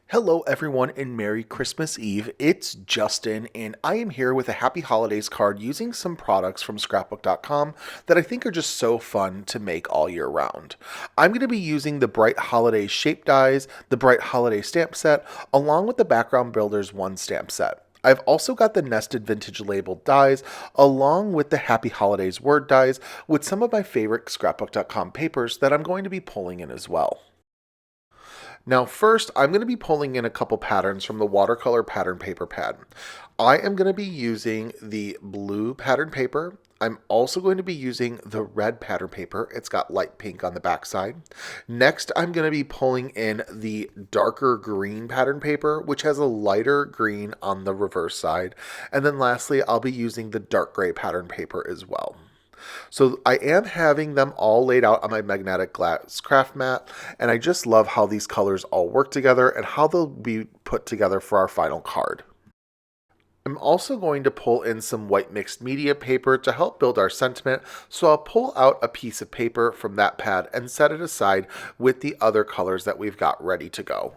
Hello, everyone, and Merry Christmas Eve. It's Justin, and I am here with a Happy Holidays card using some products from scrapbook.com that I think are just so fun to make all year round. I'm going to be using the Bright Holidays shape dies, the Bright Holiday stamp set, along with the Background Builders 1 stamp set. I've also got the nested vintage labeled dies along with the Happy Holidays word dies with some of my favorite scrapbook.com papers that I'm going to be pulling in as well. Now first, I'm going to be pulling in a couple patterns from the watercolor pattern paper pad. I am going to be using the blue pattern paper. I'm also going to be using the red pattern paper. It's got light pink on the backside. Next, I'm going to be pulling in the darker green pattern paper, which has a lighter green on the reverse side. And then lastly, I'll be using the dark gray pattern paper as well. So I am having them all laid out on my magnetic glass craft mat, and I just love how these colors all work together and how they'll be put together for our final card. I'm also going to pull in some white mixed media paper to help build our sentiment, so I'll pull out a piece of paper from that pad and set it aside with the other colors that we've got ready to go.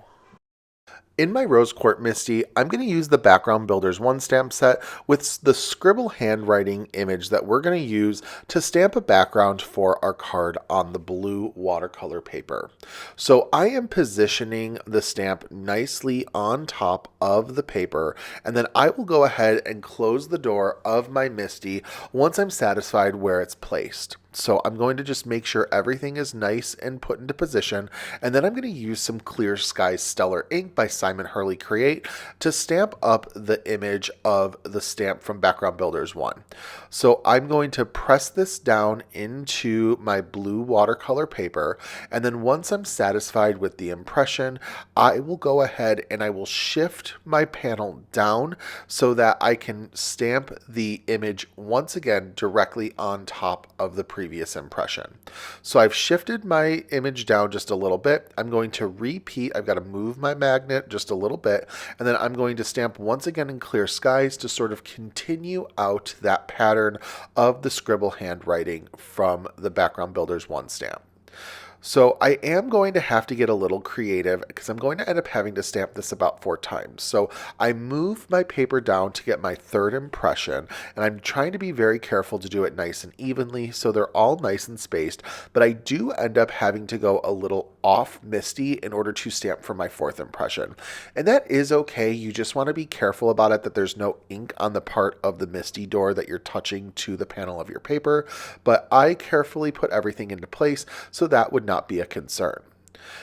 In my Rose Quartz Misty, I'm going to use the Background Builders 1 stamp set with the scribble handwriting image that we're going to use to stamp a background for our card on the blue watercolor paper. So I am positioning the stamp nicely on top of the paper, and then I will go ahead and close the door of my Misty once I'm satisfied where it's placed. So I'm going to just make sure everything is nice and put into position, and then I'm going to use some Clear Skies Stellar ink by Simon Hurley Create to stamp up the image of the stamp from Background Builders 1. So I'm going to press this down into my blue watercolor paper, and then once I'm satisfied with the impression, I will go ahead and I will shift my panel down so that I can stamp the image once again directly on top of the previous impression. So I've shifted my image down just a little bit. I'm going to repeat. I've got to move my magnet just a little bit, and then I'm going to stamp once again in Clear Skies to sort of continue out that pattern of the scribble handwriting from the Background Builders 1 stamp. So I am going to have to get a little creative because I'm going to end up having to stamp this about 4 times. So I move my paper down to get my third impression, and I'm trying to be very careful to do it nice and evenly so they're all nice and spaced, but I do end up having to go a little off Misty in order to stamp for my 4th impression. And that is okay. You just want to be careful about it that there's no ink on the part of the Misty door that you're touching to the panel of your paper, but I carefully put everything into place so that would not be a concern.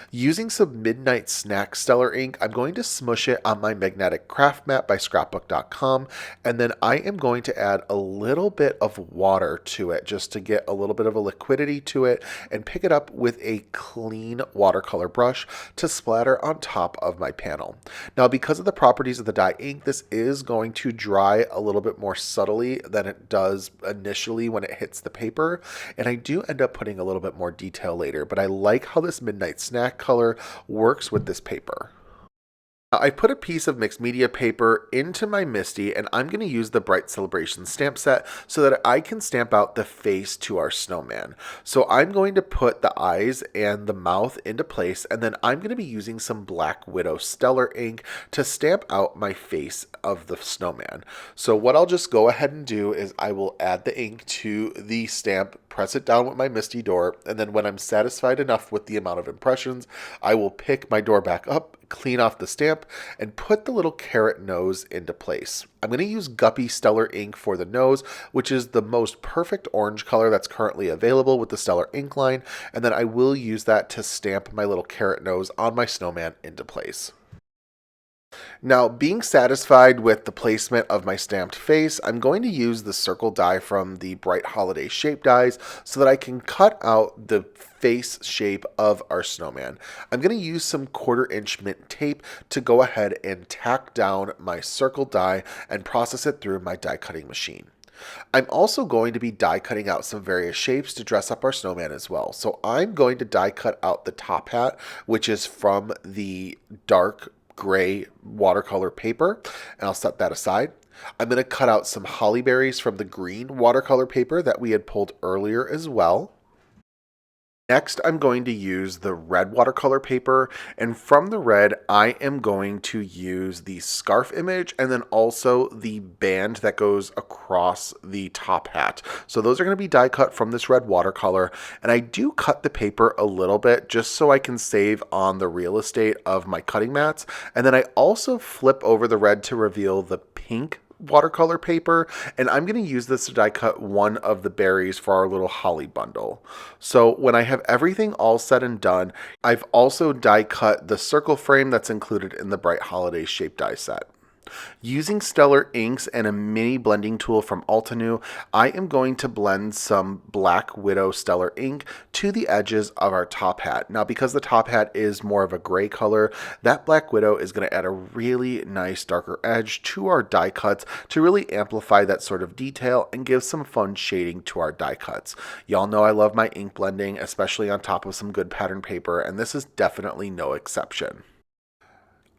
Using some Midnight Snack Stellar ink, I'm going to smush it on my magnetic craft mat by scrapbook.com, and then I am going to add a little bit of water to it just to get a little bit of a liquidity to it and pick it up with a clean watercolor brush to splatter on top of my panel. Now, because of the properties of the dye ink, this is going to dry a little bit more subtly than it does initially when it hits the paper, and I do end up putting a little bit more detail later, but I like how this Midnight Snack color works with this paper. I put a piece of mixed media paper into my Misty, and I'm going to use the Bright Celebration stamp set so that I can stamp out the face to our snowman. So I'm going to put the eyes and the mouth into place, and then I'm going to be using some Black Widow Stellar ink to stamp out my face of the snowman. So what I'll just go ahead and do is I will add the ink to the stamp, press it down with my Misty door, and then when I'm satisfied enough with the amount of impressions, I will pick my door back up, clean off the stamp, and put the little carrot nose into place. I'm going to use Guppy Stellar ink for the nose, which is the most perfect orange color that's currently available with the Stellar ink line, and then I will use that to stamp my little carrot nose on my snowman into place. Now, being satisfied with the placement of my stamped face, I'm going to use the circle die from the Bright Holiday shape dies so that I can cut out the face shape of our snowman. I'm going to use some 1/4" mint tape to go ahead and tack down my circle die and process it through my die cutting machine. I'm also going to be die cutting out some various shapes to dress up our snowman as well. So I'm going to die cut out the top hat, which is from the dark gray watercolor paper, and I'll set that aside. I'm going to cut out some holly berries from the green watercolor paper that we had pulled earlier as well. Next, I'm going to use the red watercolor paper, and from the red, I am going to use the scarf image and then also the band that goes across the top hat. So those are going to be die cut from this red watercolor, and I do cut the paper a little bit just so I can save on the real estate of my cutting mats, and then I also flip over the red to reveal the pink watercolor paper, and I'm going to use this to die cut one of the berries for our little holly bundle. So when I have everything all said and done, I've also die cut the circle frame that's included in the Bright Holiday shape die set. Using Stellar inks and a mini blending tool from Altenew, I am going to blend some Black Widow Stellar ink to the edges of our top hat. Now, because the top hat is more of a gray color, that Black Widow is going to add a really nice darker edge to our die cuts to really amplify that sort of detail and give some fun shading to our die cuts. Y'all know I love my ink blending, especially on top of some good pattern paper, and this is definitely no exception.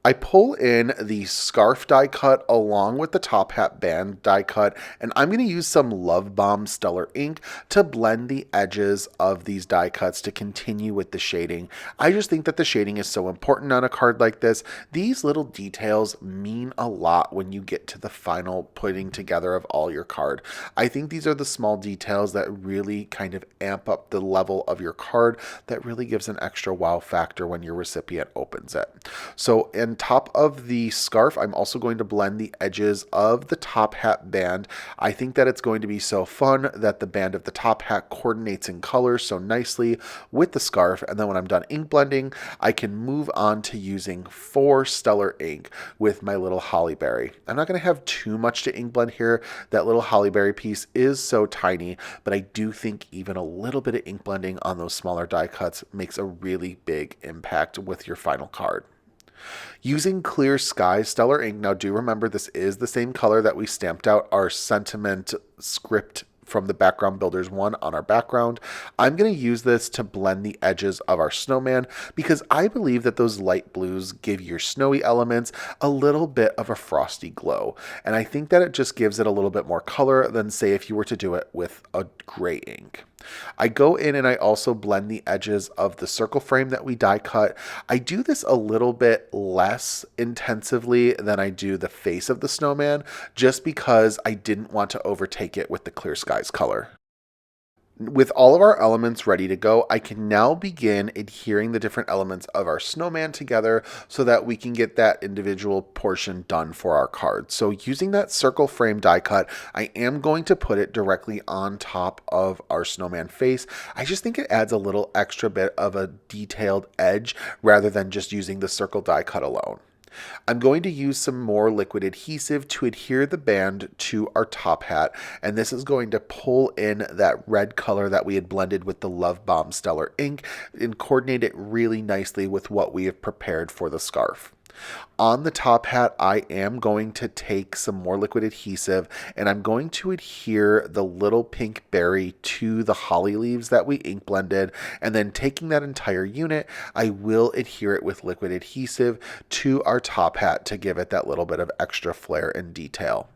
I pull in the scarf die cut along with the top hat band die cut, and I'm going to use some Love Bomb Stellar ink to blend the edges of these die cuts to continue with the shading. I just think that the shading is so important on a card like this. These little details mean a lot when you get to the final putting together of all your card. I think these are the small details that really kind of amp up the level of your card, that really gives an extra wow factor when your recipient opens it. So in top of the scarf, I'm also going to blend the edges of the top hat band. I think that it's going to be so fun that the band of the top hat coordinates in color so nicely with the scarf. And then when I'm done ink blending, I can move on to using 4 Stellar ink with my little hollyberry. I'm not going to have too much to ink blend here. That little hollyberry piece is so tiny, but I do think even a little bit of ink blending on those smaller die cuts makes a really big impact with your final card. Using Clear Sky Stellar ink, now do remember this is the same color that we stamped out our sentiment script from the Background Builders one on our background. I'm going to use this to blend the edges of our snowman because I believe that those light blues give your snowy elements a little bit of a frosty glow. And I think that it just gives it a little bit more color than, say, if you were to do it with a gray ink. I go in and I also blend the edges of the circle frame that we die cut. I do this a little bit less intensively than I do the face of the snowman, just because I didn't want to overtake it with the Clear Skies color. With all of our elements ready to go, I can now begin adhering the different elements of our snowman together so that we can get that individual portion done for our card. So using that circle frame die cut, I am going to put it directly on top of our snowman face. I just think it adds a little extra bit of a detailed edge rather than just using the circle die cut alone. I'm going to use some more liquid adhesive to adhere the band to our top hat, and this is going to pull in that red color that we had blended with the Love Bomb Stellar ink and coordinate it really nicely with what we have prepared for the scarf. On the top hat, I am going to take some more liquid adhesive and I'm going to adhere the little pink berry to the holly leaves that we ink blended, and then taking that entire unit, I will adhere it with liquid adhesive to our top hat to give it that little bit of extra flair and detail.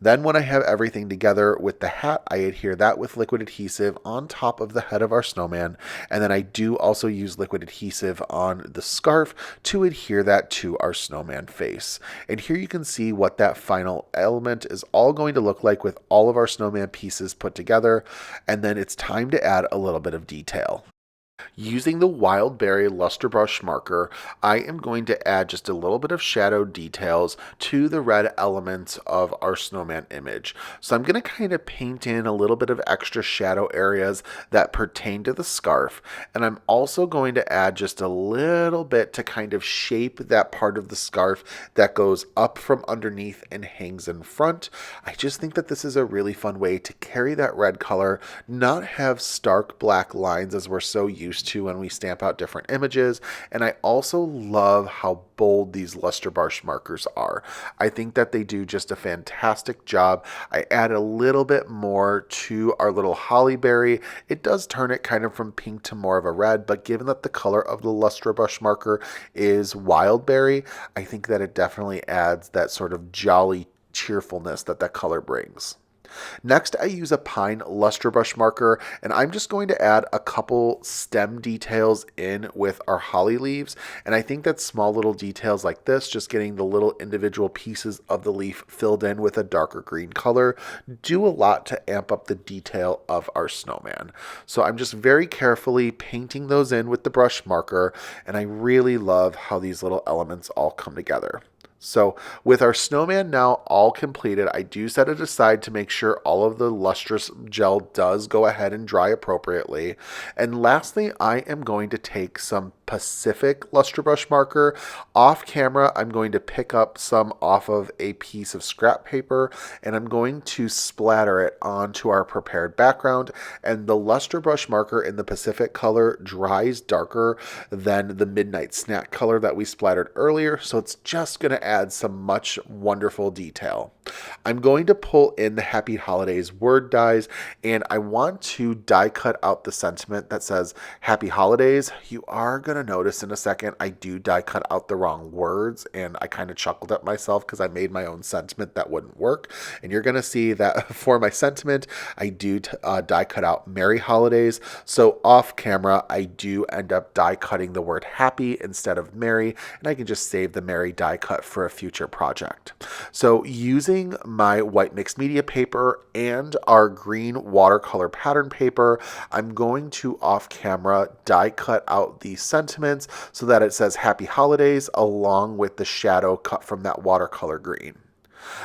Then when I have everything together with the hat, I adhere that with liquid adhesive on top of the head of our snowman. And then I do also use liquid adhesive on the scarf to adhere that to our snowman face. And here you can see what that final element is all going to look like with all of our snowman pieces put together. And then it's time to add a little bit of detail. Using the Wild Berry Luster Brush marker, I am going to add just a little bit of shadow details to the red elements of our snowman image. So I'm going to kind of paint in a little bit of extra shadow areas that pertain to the scarf, and I'm also going to add just a little bit to kind of shape that part of the scarf that goes up from underneath and hangs in front. I just think that this is a really fun way to carry that red color, not have stark black lines as we're so used to when we stamp out different images. And I also love how bold these Luster Brush markers are. I think that they do just a fantastic job. I add a little bit more to our little hollyberry. It does turn it kind of from pink to more of a red, but given that the color of the Luster Brush marker is wild berry, I think that it definitely adds that sort of jolly cheerfulness that that color brings. Next, I use a pine luster brush marker, and I'm just going to add a couple stem details in with our holly leaves. And I think that small little details like this, just getting the little individual pieces of the leaf filled in with a darker green color, do a lot to amp up the detail of our snowman. So I'm just very carefully painting those in with the brush marker, and I really love how these little elements all come together. So with our snowman now all completed, I do set it aside to make sure all of the lustrous gel does go ahead and dry appropriately. And lastly, I am going to take some Pacific luster brush marker. Off camera, I'm going to pick up some off of a piece of scrap paper, and I'm going to splatter it onto our prepared background. And the luster brush marker in the Pacific color dries darker than the midnight snack color that we splattered earlier, so it's just going to add some much wonderful detail. I'm going to pull in the Happy Holidays word dies, and I want to die cut out the sentiment that says Happy Holidays. You are going to notice in a second I do die cut out the wrong words, and I kind of chuckled at myself because I made my own sentiment that wouldn't work. And you're going to see that for my sentiment, I do die cut out Merry Holidays. So off camera, I do end up die cutting the word happy instead of merry, and I can just save the merry die cut for a future project. So using my white mixed media paper and our green watercolor pattern paper, I'm going to off camera die cut out the sentiments so that it says Happy Holidays along with the shadow cut from that watercolor green.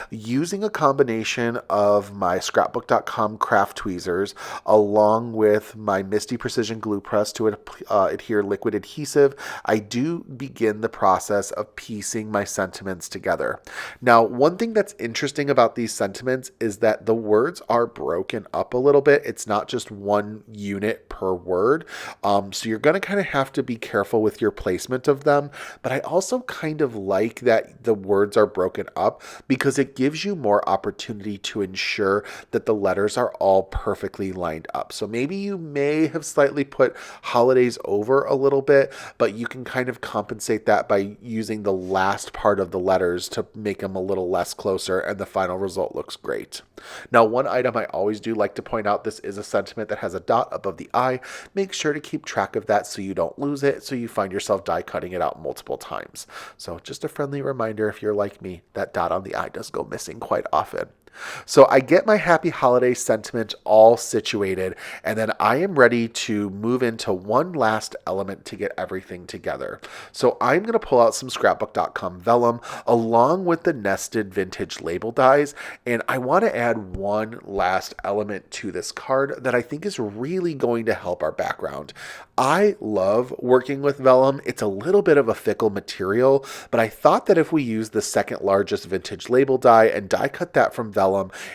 Using a combination of my scrapbook.com craft tweezers along with my Misty Precision glue press to adhere liquid adhesive, I do begin the process of piecing my sentiments together. Now, one thing that's interesting about these sentiments is that the words are broken up a little bit. It's not just one unit per word. So you're going to kind of have to be careful with your placement of them. But I also kind of like that the words are broken up because it gives you more opportunity to ensure that the letters are all perfectly lined up. So maybe you may have slightly put holidays over a little bit, but you can kind of compensate that by using the last part of the letters to make them a little less closer, and the final result looks great. Now, one item I always do like to point out, this is a sentiment that has a dot above the I. Make sure to keep track of that so you don't lose it, so you find yourself die cutting it out multiple times. So just a friendly reminder, if you're like me, that dot on the I does go missing quite often. So I get my Happy Holiday sentiment all situated, and then I am ready to move into one last element to get everything together. So I'm going to pull out some scrapbook.com vellum along with the nested vintage label dies, and I want to add one last element to this card that I think is really going to help our background. I love working with vellum. It's a little bit of a fickle material, but I thought that if we use the second largest vintage label die and die cut that from vellum,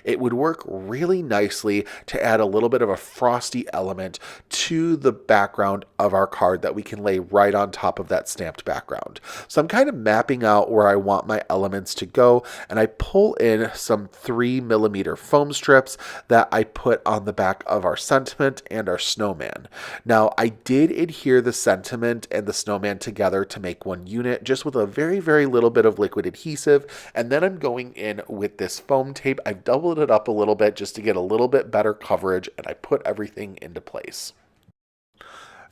it would work really nicely to add a little bit of a frosty element to the background of our card that we can lay right on top of that stamped background. So I'm kind of mapping out where I want my elements to go, and I pull in some 3mm foam strips that I put on the back of our sentiment and our snowman. Now, I did adhere the sentiment and the snowman together to make one unit, just with a very, very little bit of liquid adhesive, and then I'm going in with this foam tape. I've doubled it up a little bit just to get a little bit better coverage, and I put everything into place.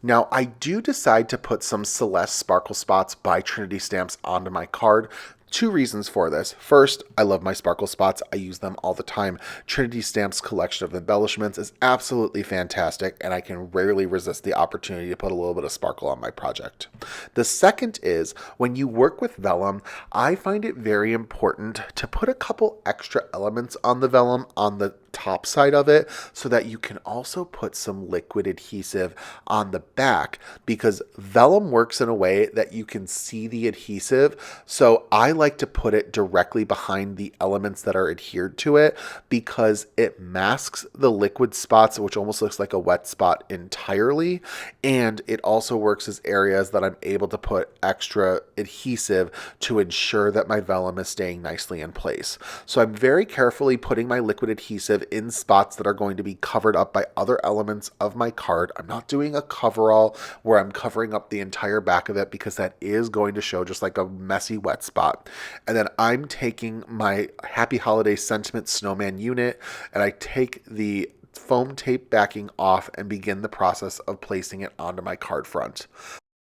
Now, I do decide to put some Celeste Sparkle Spots by Trinity Stamps onto my card. Two reasons for this. First, I love my sparkle spots. I use them all the time. Trinity Stamps' collection of embellishments is absolutely fantastic, and I can rarely resist the opportunity to put a little bit of sparkle on my project. The second is, when you work with vellum, I find it very important to put a couple extra elements on the vellum on the top side of it so that you can also put some liquid adhesive on the back, because vellum works in a way that you can see the adhesive. So I like to put it directly behind the elements that are adhered to it because it masks the liquid spots, which almost looks like a wet spot entirely. And it also works as areas that I'm able to put extra adhesive to ensure that my vellum is staying nicely in place. So I'm very carefully putting my liquid adhesive adhesive in spots that are going to be covered up by other elements of my card. I'm not doing a coverall where I'm covering up the entire back of it because that is going to show just like a messy wet spot. And then I'm taking my Happy Holiday Sentiment Snowman unit and I take the foam tape backing off and begin the process of placing it onto my card front.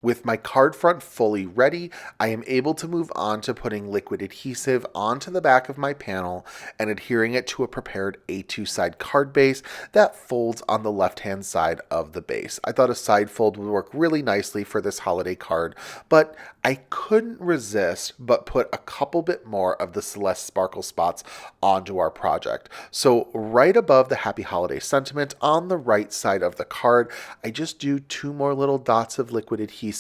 With my card front fully ready, I am able to move on to putting liquid adhesive onto the back of my panel and adhering it to a prepared A2 side card base that folds on the left-hand side of the base. I thought a side fold would work really nicely for this holiday card, but I couldn't resist but put a couple bit more of the Celeste Sparkle spots onto our project. So right above the Happy Holiday sentiment on the right side of the card, I just do 2 more little dots of liquid adhesive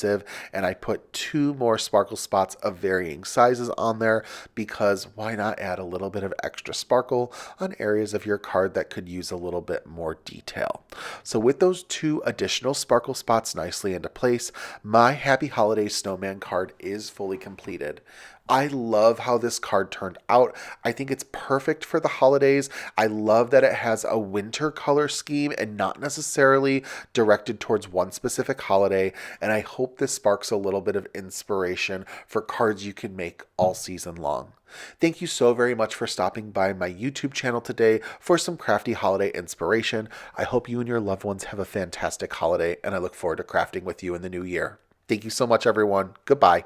and I put 2 more sparkle spots of varying sizes on there because why not add a little bit of extra sparkle on areas of your card that could use a little bit more detail. So with those 2 additional sparkle spots nicely into place, my Happy Holiday Snowman card is fully completed. I love how this card turned out. I think it's perfect for the holidays. I love that it has a winter color scheme and not necessarily directed towards one specific holiday. And I hope this sparks a little bit of inspiration for cards you can make all season long. Thank you so very much for stopping by my YouTube channel today for some crafty holiday inspiration. I hope you and your loved ones have a fantastic holiday, and I look forward to crafting with you in the new year. Thank you so much, everyone. Goodbye.